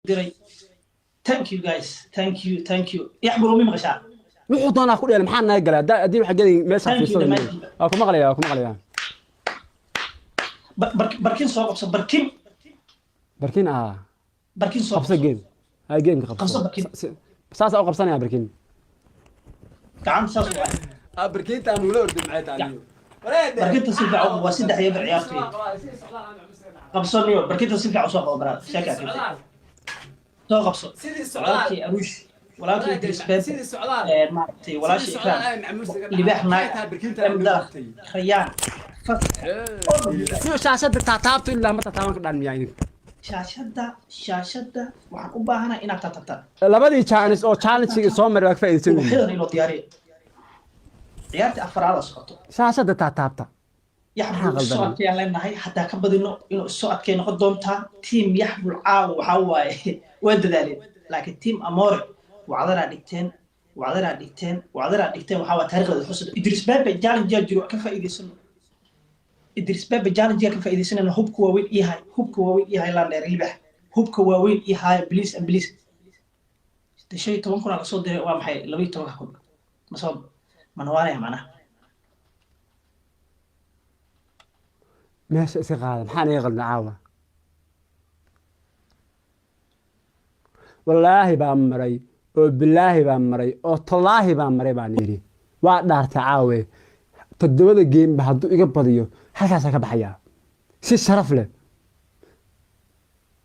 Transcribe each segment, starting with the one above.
diray. Thank you guys. Thank you. يحبروا مين مغشى. wuxuu doonaa ku dheel maxaa naga galay hadii waxa galay meesha fiirsada waa ku maqlayaa barkin soo qabso barkin soo qabso game hay game ka qabso saas oo qabsanaya barkin gacan saas waa barkinta aan ula orday maxay tahay barkinta si fiican waa saddex yeer ciyaartay qabsaniyo barkinta si fiican soo qabo shaka soo qabso walaalkii aruush walaalkii Idris sidii socdaan maartay walaashii Ikraan libaxna rayaan soo shaashada taabto ilaa ma taaban ka dhan miyaa shaashada waxaan u baahanahay inaad taabtaan labadii challenge oo challenge soo maray waa faa'iideysan inuu diyaariyo ciyaarta afraad socoto shaashada taabta yaxbul soo adkeen leenahay hatta ka badino inuu soo adkeen noqon doonta team yaxbul caaw waxa waaye waa dadaaleen laakiin team Amore وعذرا دكتين waxa waa taariikhda xusud Idris Baba challenge jiro ka faa'iideysan Idris Baba challenge ka faa'iideysan hubka waaweyn yahay la dheer libax hubka waaweyn yahay please shay 10 kun la soo diray waa maxay 12 kun ma soo manwaanaya macnaha meesha iska qaadan maxaan iga qaldan caawa wallaahi baa maray oo bilaahi baan maray oo tallaahi baan maray baan yiri waa dhaartay caawe todobada game ba haduu iga badiyo halkaas ka baxaya si sharaf leh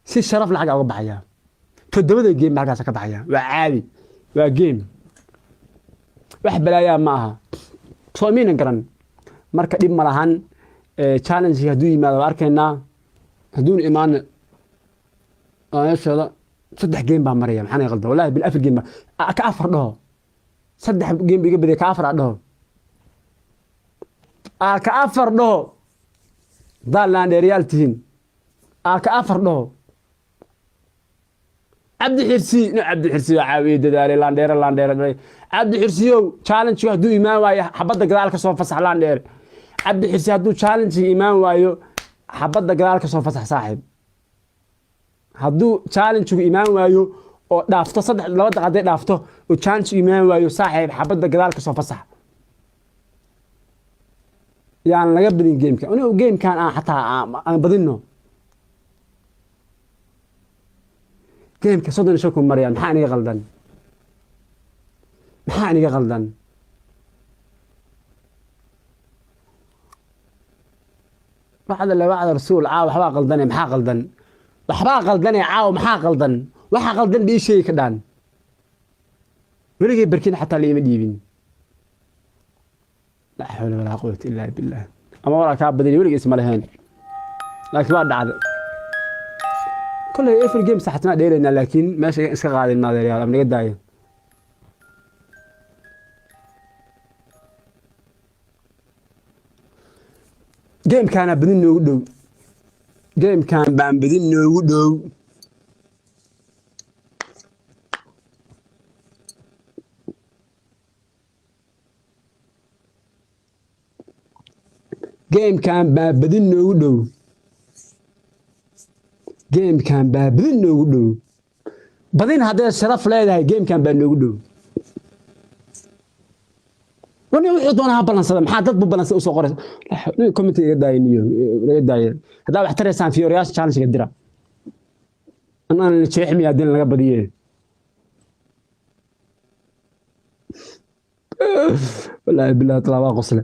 xaga uga baxaya todobada game halkaas ka baxaya waa caadi waa game wax balaaya ma aha soomiina garan marka dib ma lahan challenge haduu yimaado arkayna haduu imaan ayashada saddex game baa maraya maxaan ay qaldan wallahi bil afar game ka afar dhaho saddex game biga baday ka afar dhaho ka afar dhaho dalan reality ka afar dhaho Abdi Xirsi caawiye dadaalay Landheer Abdi Xirsiyow challenge haduu imaan waayo xabada gadaal ka soo fasax Landheer Abdi Xirsi haduu challenge imaan waayo xabada gadaal ka soo fasax saaxiib hadduu challenge imaan waayo oo dhaafto saddex laba daqiiqo dhaafto oo challenge imaan waayo saaxiib xabada gadaal ka soo fasax yaan laga badin game-ka inuu game-kan aan xataa aan badino game-ka soo dhan shako mariyaan maxaa aniga qaldan wacda rasuul waxba qaldan maxaa qaldan waxba qaldan caaw maxaa qaldan waxa qaldan bi shay ka dhan weligii barkin xataa leeyma dhiibin la hawla wala quwwata illa billah ama wala ka badani weligii isma lahayn laakiin waa dhacday kullu every game saxatna dheerayna laakiin meesha iska qaadin maadeeyaal amniga daayo game kana badin noogu dhow game kan baan badin noogu dhow game kan baan badin noogu dhow badin haddii sharaf leedahay game kan baan noogu dhow wani wuxuu doonaa balansada maxaa dad bu balansada u soo qoray comment iga daayeen hadaa wax tareysaan fiyooriyaasha challenge ga dira anaan la jeexmiyaa din laga badiyay wallahi billahi talaba qosle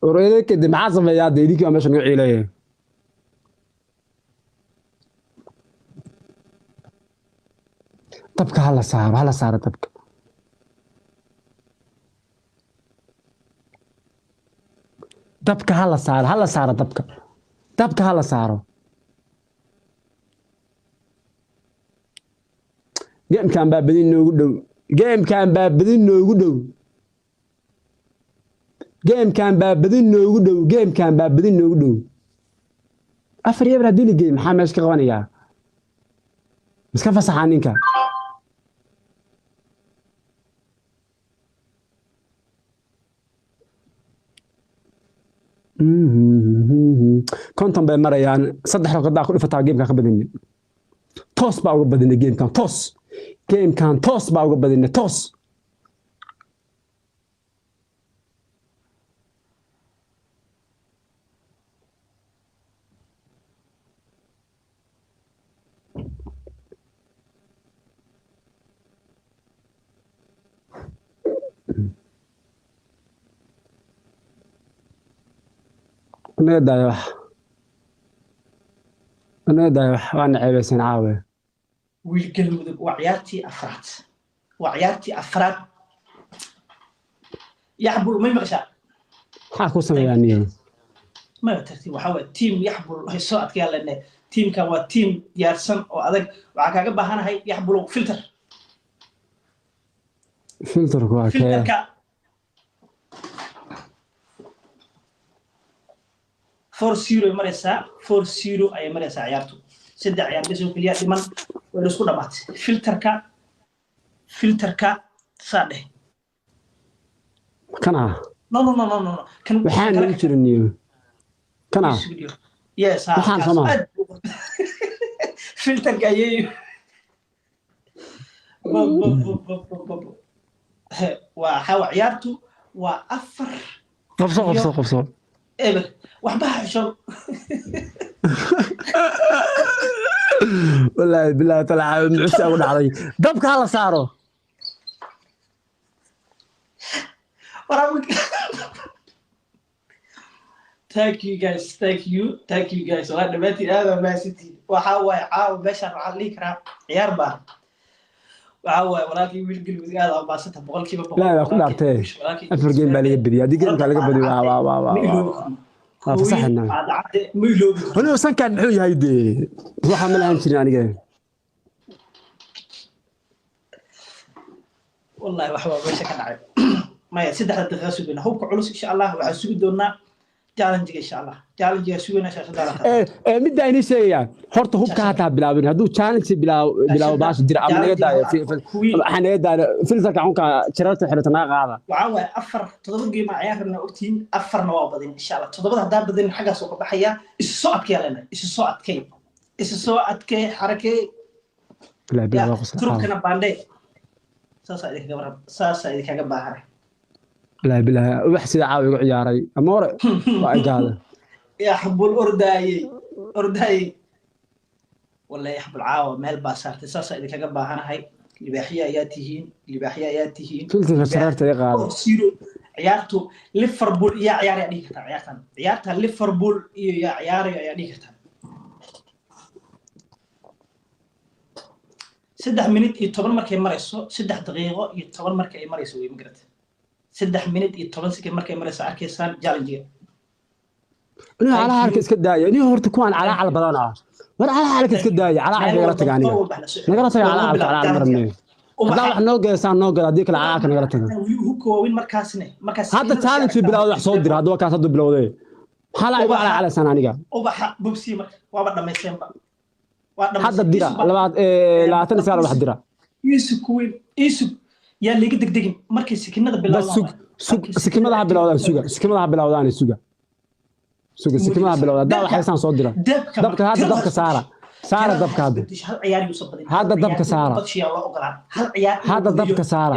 orayda kadib maxaa sameeyaa deedikii ama meesha lagu ciileeyay dabka hala saaro dabka hala saaro dabka hala saaro game-kan baa badin noogu dhow afar yeer hadii la geey maxaa meesha ka qabanayaa iska fasaxa ninka konton bay marayaan saddex raqada ku dhifataa game-ka ka badin toos baa uga badinay gamekan toos baa uga badinay toos أنا دايح وأنا عيبسين عاوي wiilgalmudug waa ciyaartii afraad yaxbul may maqashaa حاكو سميانيه ma tartiib waxa waa team yaxbul hay soo adkayaa leenahay teamkan waa team diyaarsan oo adag waxaa kaaga baahanahay yaxbulow فلتر كواكي filterka 4-0 ay maraysaa 4-0 ayay maraysaa ciyaartu saddex ciyaar gasoo keliya dhiman way isku dhamaatay filterka saadhe كنا no kan waxaan ugu jirniyo kana yes waxaan sama filterka ayay waa xawa ciyaartu waa afar قفص eber waxba xishon والله بالله طلع معسى أو نعري دبك هلا صاروا thank you guys waa dhameetiin aad baa mahadsantihiin waxa waaye caawa meeshaan waxaa dhihi karaa ciyaar baa waxa waaye walaalkii wiilgalmudug aad aa maasanta boqolkiiba boqol لا كل عرتي أفر جيم بالي بدي هذه جيم بالي بدي وا فصحنا ma iloobi أنا وصل كان محوي هيدي روح أعمل أنشري أنا جاي والله waxa waa meesha ka dhacay maya saddexda daqiiqo sugayna hubka culus insha Allah waxaan sugi doonaa challenge insha Allah challenge sugayna shaashada midda inii sheegayaan horta hubka hataa bilaabin hadduu challenge bilaabo baash jira ama naga daayo waxaan naga daayo filterka xunka jirarta xirata naga qaada waxa waaye afar todoba geema ciyaarna ogtiin afarna waa badin insha Allah todobada hadaa badin xagaas oo ka baxaya isu soo adkay xarakay la bilaabo qosla turkana baandey saasa idinkaga baahanay لا بالله وحسي عاوي عياري امور واقاده يا حب الارداي والله يا حب العاوه مال باسارتي ساسا اذا كغا باهنahay libaaxiya ayaa tihiin filterka saraarta ay qaado ciyaartu Liverpool iyo ciyaar ay dhigi kartaa ciyaarta Liverpool iyo ciyaar ay dhigi kartaa 3 minute iyo 10 markay marayso 3 daqiiqo iyo 10 markay marayso way magartay 3 minute iyo 10 second markay marayso arkaysaan challenge أنا على حالك إسكت داية أنا هورت كون على بدنا ورا على حالك إسكت داية على حالك نقرأ تجاني نقرأ تجاني على برنامج هذا واحد نوجه سان نوجه هذيك العاقة نقرأ تجاني هو وين مركزنا هذا تالنت في بلاد صدر هذا وكان صدر بلادي حالا على سنة نيجا وبح بوبسي وابد ما يسمع هذا الدرا لا تنسى على واحد درا يسوق يا اللي قدك دقيق مركز سكينة بلاد بس سوق سكينة بلادان سكينة بلادان سوق سكينة بلادان ده حيسان صدر دبك هذا دبك سارة دبك هذا دبك سارة هذا دبك سارة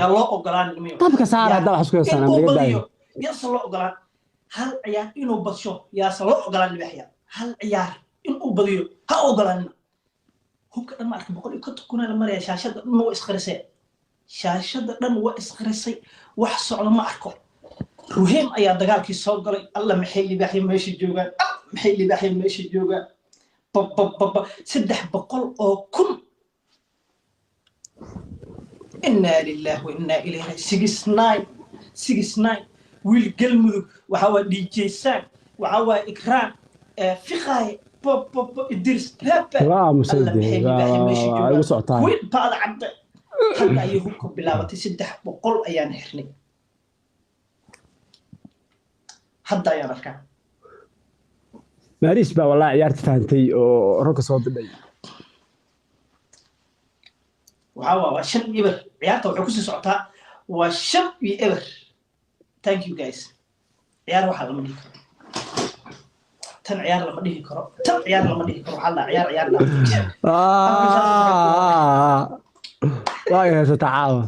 دبك سارة ده حسكو سنة من قدام يصل له أقلان هل عيار إنه بشو يصل له أقلان البحية هل عيار إنه بديو ها أقلان هو كده ما أركب بقول كنت كنا لما رأي شاشة إنه إسخرسي شاشة إنه إسخرسي وحصل على ما أركب روحهم أيا دجال كي صار قال الله محيلي بحي ماشي جوجا محيلي بحي ماشي جوجا بب سدح بقول أو كم إنا لله وإنا إليه 69 والقلمذ وحوا دي جي ساك وحوا إكرام فقاي بب إدريس بابا لا مسدد وين بعض عبد هلا يهوكم بلاوتي سدح بقول أيا نحرني حتى يا ركان ماريس با والله عيارت فهمتي oo roka soo dibay waa shan eber ciyaarta waxay ku sii socotaa waa 5 eber thank you guys ciyaar waxa la mid tan ciyaar lama dhihi karo tan ciyaar lama dhihi karo waxaa la ciyaar waa yeesho tacaawa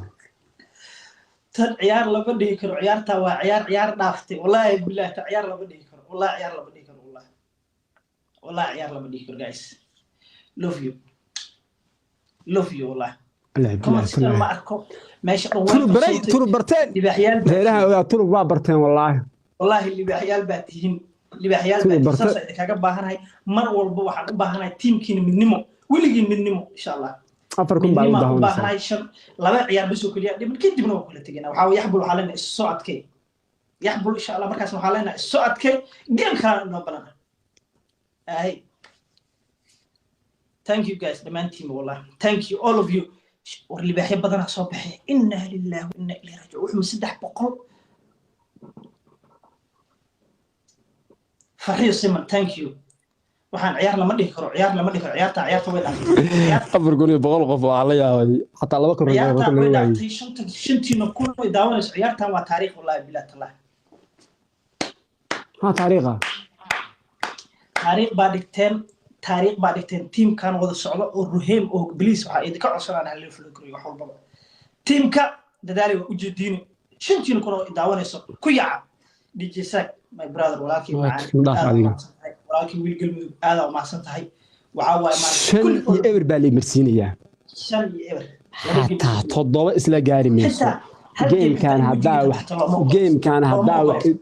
tan ciyaar lama dhihi karo ciyaarta waa ciyaar dhaaftay wallahi billahi tan ciyaar lama dhihi karo wallahi ciyaar lama dhihi karo wallahi ciyaar lama dhihi karo guys love you wallahi ما أركو ماشي تلو برتين ليلها تلو برتين والله اللي بحيال باتين اللي بحيال باتين ساسا إذا كاقب باهناي مر والبو وحاق باهناي تيم كين من نمو وليقين من نمو إن شاء الله أفركم باهناي شم لما عيار بسو كليا دي من كين دبنو كل تجينا وحاول يحبلوا حالنا السعد كي يحبلوا إن شاء الله مركز حالنا السعد كي جيم كان نوبلنا أي thank you guys the man team والله thank you all of you واللي بحب بدنا صباحي إنا لله وإنا إليه راجعون وحنا سدح بقول فرحي سيمن thank you وحن عيار لما ديه كرو عيار لما ديه كرو عيار طويل أفر قولي بقول قف عليا حتى الله بكره عيار طويل شنتي نكون يداونس عيار تام تاريخ والله بالله الله ها تاريخه تاريخ بعد تيم كان وضع صعلة والرهيم أو بليس وحايد كعصر عن هاللي فلوكري وحول بابا تيم كا دداري وجوديني شنتي نكونوا يداوني صار كيا دي جي ساك ماي براذر ولكن ولكن ويل قلم هذا وما سنتهي وعاوي ما شن يقبر بالي مرسينيا شن يقبر حتى تضوى إسلا قاري ميسو جيم كان هداوح يتسويدان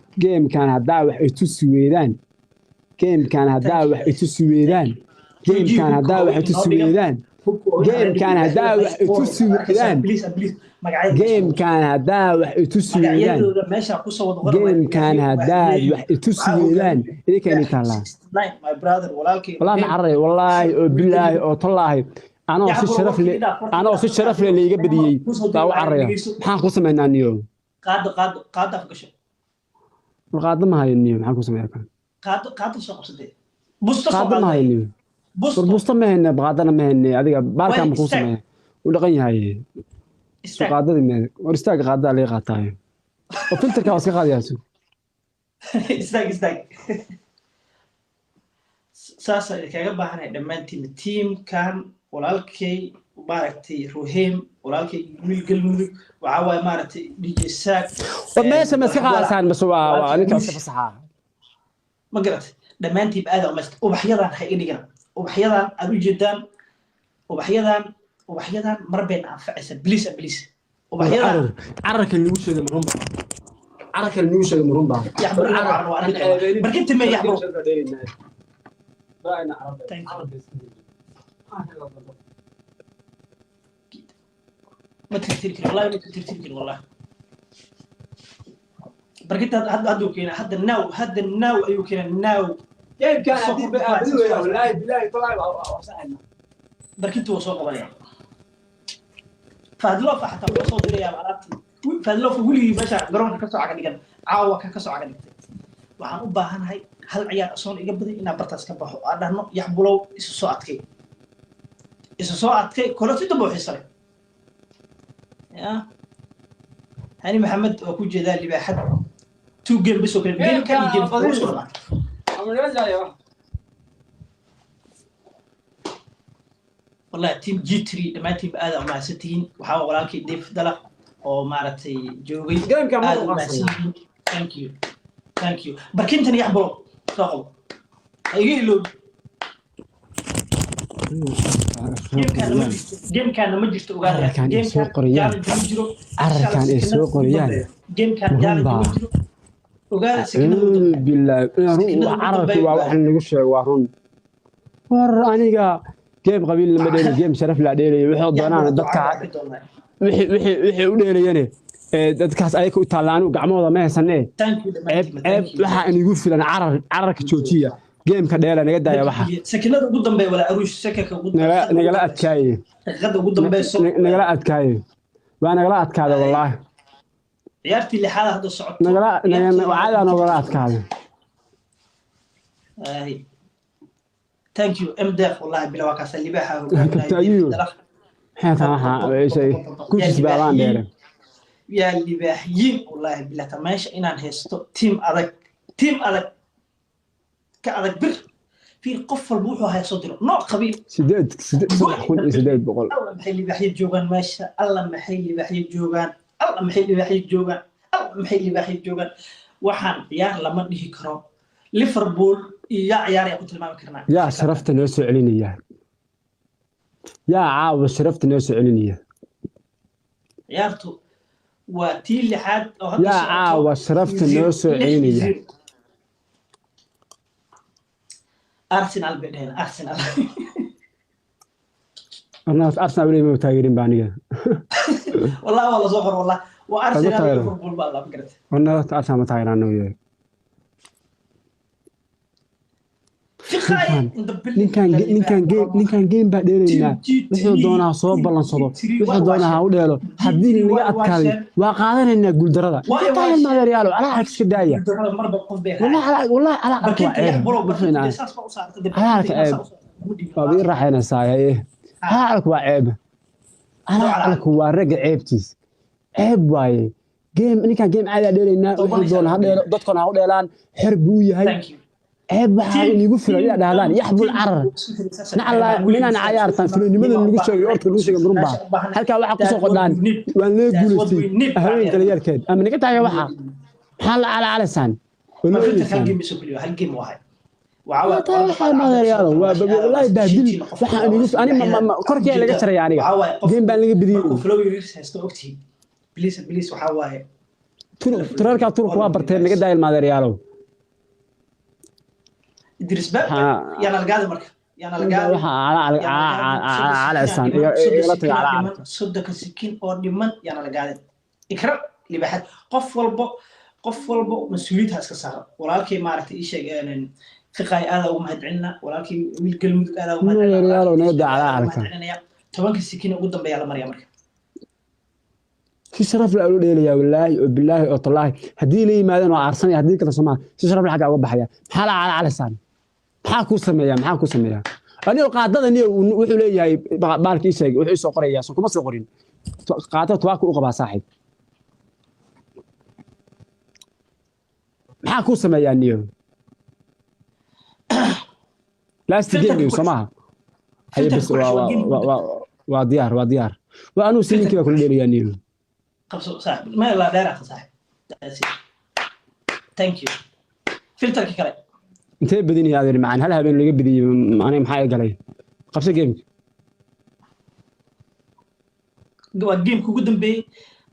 جيم كان هداوح يتسويدان جيم كان هداوح يتسويدان جيم كان هداوح يتسويدان جيم كان هداوح يتسويدان جيم كان هداوح يتسويدان إذا كان يتعلم والله معري والله بالله أو طلعه أنا وصل شرف لي اللي يقبل ضاو عريا محن قسم هنا اليوم قاد فقش القادة ما هاي اليوم محن قسم هنا قاد سوق صدق قادة ما هاي اليوم بوست ما هنا بقادنا ما هنا هذيك باركة مقسم هنا ولقين هاي قادة دي ورستاق قادة اللي قاتاي وفلتر كواسي قاد ياسو استاق ساسا كاغا باهنا دمانتين تيم كان walaalkay maaragtay ruheem walaalkay wiil galmudug waxa way maaragtay DJ Saak meesha ma iska qaasaan mas'uulaa ninka iska fasaxa ma garat dhamaantii aad u mast ubaxyadan hay idhigan ubaxyadan aad u jeedaan ubaxyadan marbeen anfacaysa please ubaxyadan carraka lagu sheegay marumba markinta ma yaxbo ما تفتكر والله ما تفتكر والله بركت هذا كنا هذا الناو أيوة كنا الناو كيف كان هذه بقى والله بالله طلع وصعنا بركت وصوق بالله فهذلو فحتى وصوق لي على فهذلو فقولي باشا قرون كسر عقد جن عاوة كسر عقد وعن أباهن هاي هل عيار أصلا يقبض إن برتاس كبحو أنا يحبلو السواتكي السواتكي كله تدبو حصل يا هاني محمد وكو جدال اللي بحد تو جيم بس وكل جيم كان يجيب فلوس والله والله تيم جي 3 لما تيم هذا مع 60 وحاول ولكن ديف دلق او مارتي جوغي جيم كان ثانك يو بركنتني يحبوا تاخذ ايجي له جيم كان ما جرت اوغادا جيم كان قريان كان يسوق قريان جيم كان جال جرو اوغادا بالله عرفت واحد نقول شيء وارون ور انيغا جيم قبيل لما دير جيم شرف لا ديري وخو doonaan dadka wixii u dheerayeen dadkaas ay ku taalaan gacmooda ma haysanee waxa anigu filan cararka joojiya جيمka dheela naga daaya waxa sakinada ugu dambeey wala aruush sakaka ugu dambeey nagala adkaaye sakinada ugu dambeeyso nagala adkaaye waa nagala adkaada wallahi ciyaartii lixaad hadda socoto nagala nagala adkaada ay thank you mdf wallahi bila waa ka salibaha hogaanaya حياتها waxa شيء كوشس baalan dheere يا libaahiin wallahi bila tamaasha inaan haysto team adag كأذك بر في قفل بوحو هاي صدره نوع قبيل سداد صبح كون سداد بقول الله محيلي بحيد جوغان ماشا الله محيلي بحيد جوغان الله محيلي بحيد جوغان الله محيلي بحيد جوغان waxaan ciyaar lama dhihi karo Liverpool iyo ciyaar ay ku tilmaami karnaa yaa sharafta noo soo celinaya yaa caawa sharafta noo soo celinaya ciyaartu waa tii lixaad oo hadda yaa caawa sharafta noo soo celinaya Arsenal bedeen Arsenal Arsenal weli ma taageerin baaniga والله والله زهر والله وارسنال ليفربول بالله فكرت والله Arsenal ma taageerano yahay ninkan game baa dheeraynaa wuxuu doonaa soo ballansado wuxuu doonaa ha u dheelo haddii laga adkaaday waa qaadanaynaa guuldarada intaan maadeeryaalo alaa iska daaya wallahi alaa arka ceeb waa bii raaxaynaysaa alaa arka waa ceeb alaa arka waa ragga ceebtiis ceeb waaye ninkan game caadi aa dheeraynaa wuxuu doonaa ha dheelo dadkana ha u dheelaan xer buu yahay عيب waxaa inigu filan ila dhahdaan yaxbul carar nacala minaan cayaartan filanimada lagu sheegay orta lagu sheegay murumba halka waxa ku soo qodaan waan lee guuleystay haweenka yaalkeed ama niga tahay waxa maxaa la calaalasan ma finta kala game soo kaliyo hal game wahay waxa maadeeryaalo waa wallahi baadil waxa inigu ani korkee laga jaray aniga game baan laga bidiyay flow yiriis haysto ogtii please waxa waaye turarka turku waa bartay naga daayil maadeeryaalo إدريس بقى يانا القاعدة مركب يانا القاعدة على إنسان يغلط على عارف صدق السكين أو دمان يانا القاعدة إكرام اللي بحد قف والبو مسؤوليتها اسكسارة ولكن ما عرفت إيش يعني فقاي هذا ومهد عنا ولكن والكلمة هذا ومهد عنا ريال ونودع على عارف تبانك السكين قدام بيالا مريم مركب في شرف الأولو ليليا والله وبالله وطلعي هدي لي ماذا وعرسني هدي كذا سماه في شرف الحاجة أوضح حياة حالة على لسان maxaa ku sameeyaa aniga qaadadani wuxuu leeyahay baalkii sheeg wuxuu soo qorayaa soo kuma soo qorin qaadada tuwaaka u qabaa saaxiib maxaa ku sameeyaa niyo last game samaha hay bas waa diyaar waa anu sininkii baa kula dheelayaa niyo qabso saaxiib ma la dheeraa saaxiib thank you filterka kale انت بديني هذا معن هل هبين اللي بدي انا محايا قالي قبسه جيم جيم كو دنبي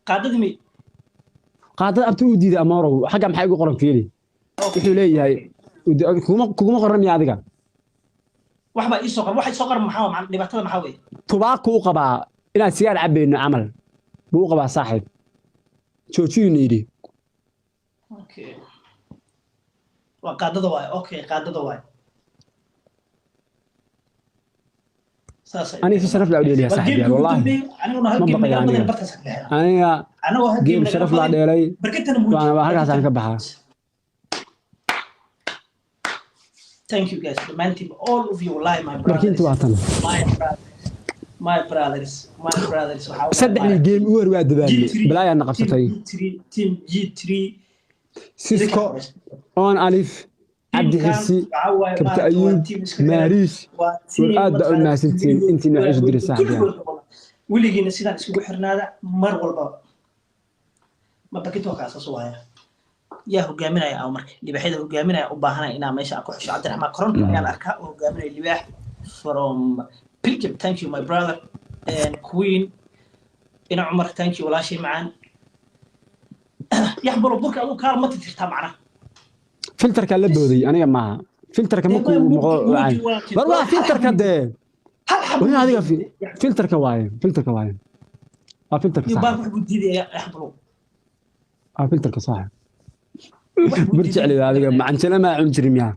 قاددمي قادد ابتو ديده امارو حاجه maxay ugu qoran fiili wuxuu leeyahay kuma qoran miya adiga waxba ii soo qor waxa soo qor maxaa dhibaatada maxaa weey tubaaq uu qabaa inaan sigaar cabayno amal buu qabaa saaxiib joojiyeenaydi okay وقادة واي أوكي قادة واي أنا في شرف لا أدري يا صاحبي والله أنا جيم شرف لا أدري وأنا بحكي عن كبحة Thank you guys the team all of you lie my brothers صدقني جيم أور واحد بلاي أنا قصتي team G3 سيسكو اون الف عبد الحسي كبت ايوب ماريش والاد الناس انت نعيش دري صاحبي ولينا سيدان اسكو خرنادا مر والبا ما بكيتو كاساس وايا يا هوغامينايا او markay libaxida hogaaminaya u baahanay ina meesha ku xisho Cabdiraxmaan Koronto ayaan arkaa oo hogaaminaya libax from Pilgrim thank you my brother and Queen ina Umar thank you walaashay macaan يحبر برك أبو كار ما تترتها معنا فلتر كان لبودي أنا معها فلتر كان ممكن بروح فلتر كده وهنا هذه في فلتر كواين فلتر كصاحب يبقى بدي يحبروا فلتر كصاحب برجع لي هذه مع أنت ما عنجري مياه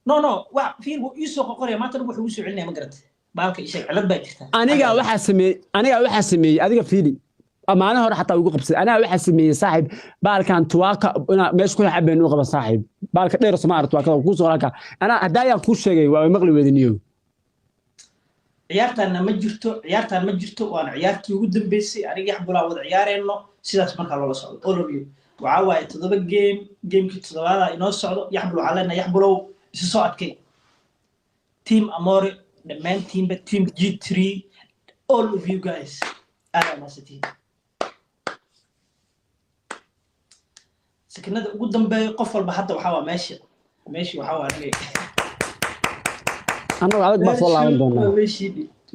نو في يسوق قرية ما تروح ويسوق علينا ما قرأت بالك شيء على باكستان أنا واحد سمي هذه فيلي أما أنا هروح حتى أقول قبصي أنا واحد سمي صاحب بالكان تواقع أنا مش كل حبة نوقف صاحب بالك غير سمار تواقع وكوس وراك أنا هدايا كوس شيء ومغلي ودنيو عيارتنا ما جرتو وأنا عيارتي ودن بيسي أنا يحبوا لعوض عياري إنه سيداس مركز الله صعود all of you وعواي تضرب جيم كي تضرب إنه الصعود يحبوا علينا يحبوا isu soo adkay team Amore dhammaan team G3 all of you guys aad amaasatid sakinada ugu dambeeyo qof walba hadda waxa waa meeshii waxa waa anay anagu adag baa soo laaban doonaa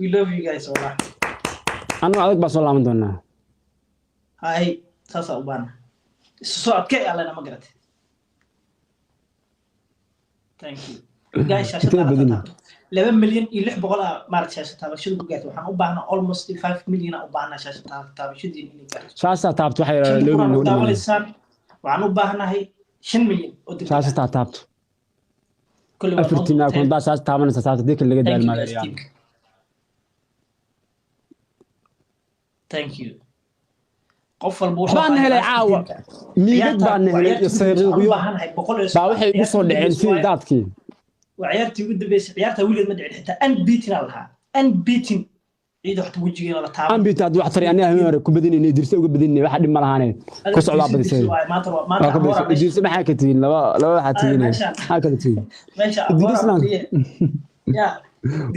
we love you guys all anagu adag baa soo laaban doonaa hay saasa u baan isu soo adkay alana ma garatay thank you guys shashada 2 milyan iyo 600 maaragtay shashada taabashada ku gaartay waxaan u baahnaa almost 5 milyan u baahnaa shashada taabashadii inay gaarto shashada taabto waxay leeyihiin waxaan u baahnahay 5 milyan oo dib shashada taabto kulli waa afartina kun baa shashada taabanaysa shashada dib laga daalmaanaya thank you qof walba waxaan helay caawa miigad baan helay sayriyo baa waxay igu soo dhaceen sidii daadkii وعيارتي ود بيس عيارتها ولد ما دعي حتى unbeaten لها unbeaten عيد واحد وجهي ولا تابع unbeaten هاد واحد طريق أنا هم كبديني إني درس وكبديني واحد ما لهاني كوس على بدي سوي ما ترى درس ما حكيتين لا حكيتين حكيتين ماشي درسنا يا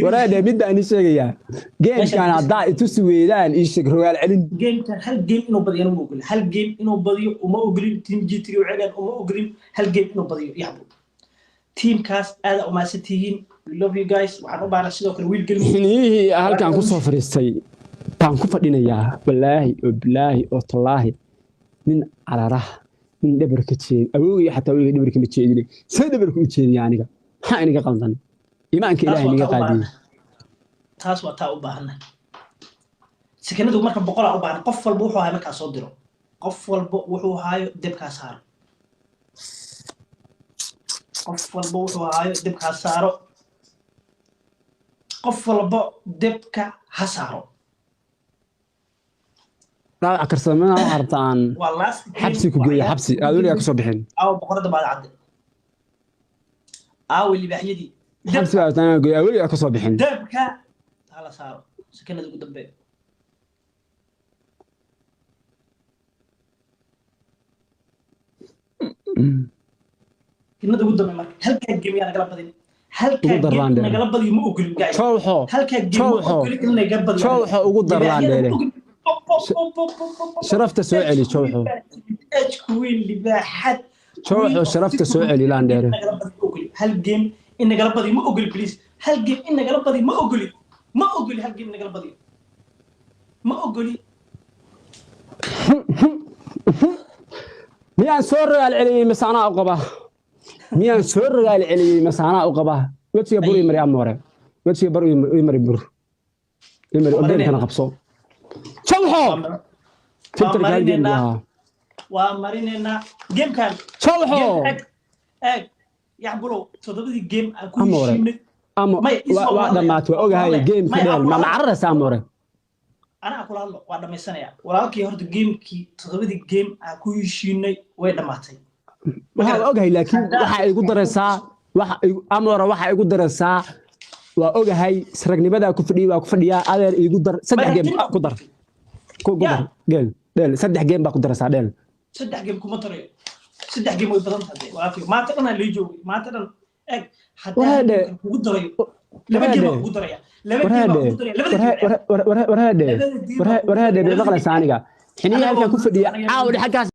ولا ده بدأ أني شيء يا جيم كان عضاء تسوي لان إيش رجال علم جيم كان هل جيم إنه بدي أنا موقول هل جيم إنه بدي وما أقولين تيم G3 وعلان وما أقولين هل جيم إنه بدي يحبوا team cast aad u maasatihiin we love you guys waxaan u baahnaa sidoo kale wiil gelmi xinihi halkaan ku soo fariistay taan ku fadhinayaa wallaahi oo tallaahi nin cararaha nin dhabarka jeed awoogiyo xataa awoogiyo dhabarka ma jeedinay say dhabarka u jeediyaa aniga maxaa iniga qaldan iimaanka ilaahay niga qaadiyey taas waa taa u baahnaa sakinadu marka 100 u baahnaa qof walba wuxuu hayo markaa soo diro qof walba wuxuu hayo dibkaa saaro qof walba wuxuu haayo dibka ha saaro qof walba dibka ha saaro لا أكرسمنا عرضان حبسي كجية حبسي أقول لك صبحين أو بقرة بعد عد أو اللي بحيدي حبسي أنا أقول لك صبحين دبك على صار سكنة قدام بيت كنا قدام ما هل كان جيمي أنا قلب بدين هل كان جيمي أنا قلب بدين مو أقول جاي هل كان جيمي مو أقول إنه قلب بدين شوحه وقدر لانديري شرفت سوعلي شوحه كوين اللي باحد شوحه شرفت سوعلي لانديري هل جيم إنه قلب بدين مو أقول بليز هل جيم إنه قلب بدين ما أقول هل جيم إنه قلب بدين ما أقول ميان سور العلي مسانا أقبه ميان سور العلي مسانا أقبه وتشي بري مريم موري وتشي بري مري بر يمري أبدين كان قبصو شوحو ومارينينا جيم كان شوحو يعبروا تضبطي جيم أكون شيء ما توقع هاي جيم كده ما معرس أموري أنا أقول الله وأنا مسنايا ولكن هرد جيم كي تضبطي جيم أكون شيء وين ماتي waxaa ogahay laakiin waxa igu daraysaa waxa amora waxa igu daraysaa waa ogahay saragnimada ku fadhiyaa adeer igu dar 3 game ku dar geel 3 game baa ku daraysaa dheel 3 game kuma tarayo 3 game way badan tahay waafiyo maanta dhan la joogo maanta dhan eg hadaa ugu darayo 2 game ugu daraya 2 game ugu daraya waraade baqla saaniga xiniya halka ku fadhiya caaw xaggaas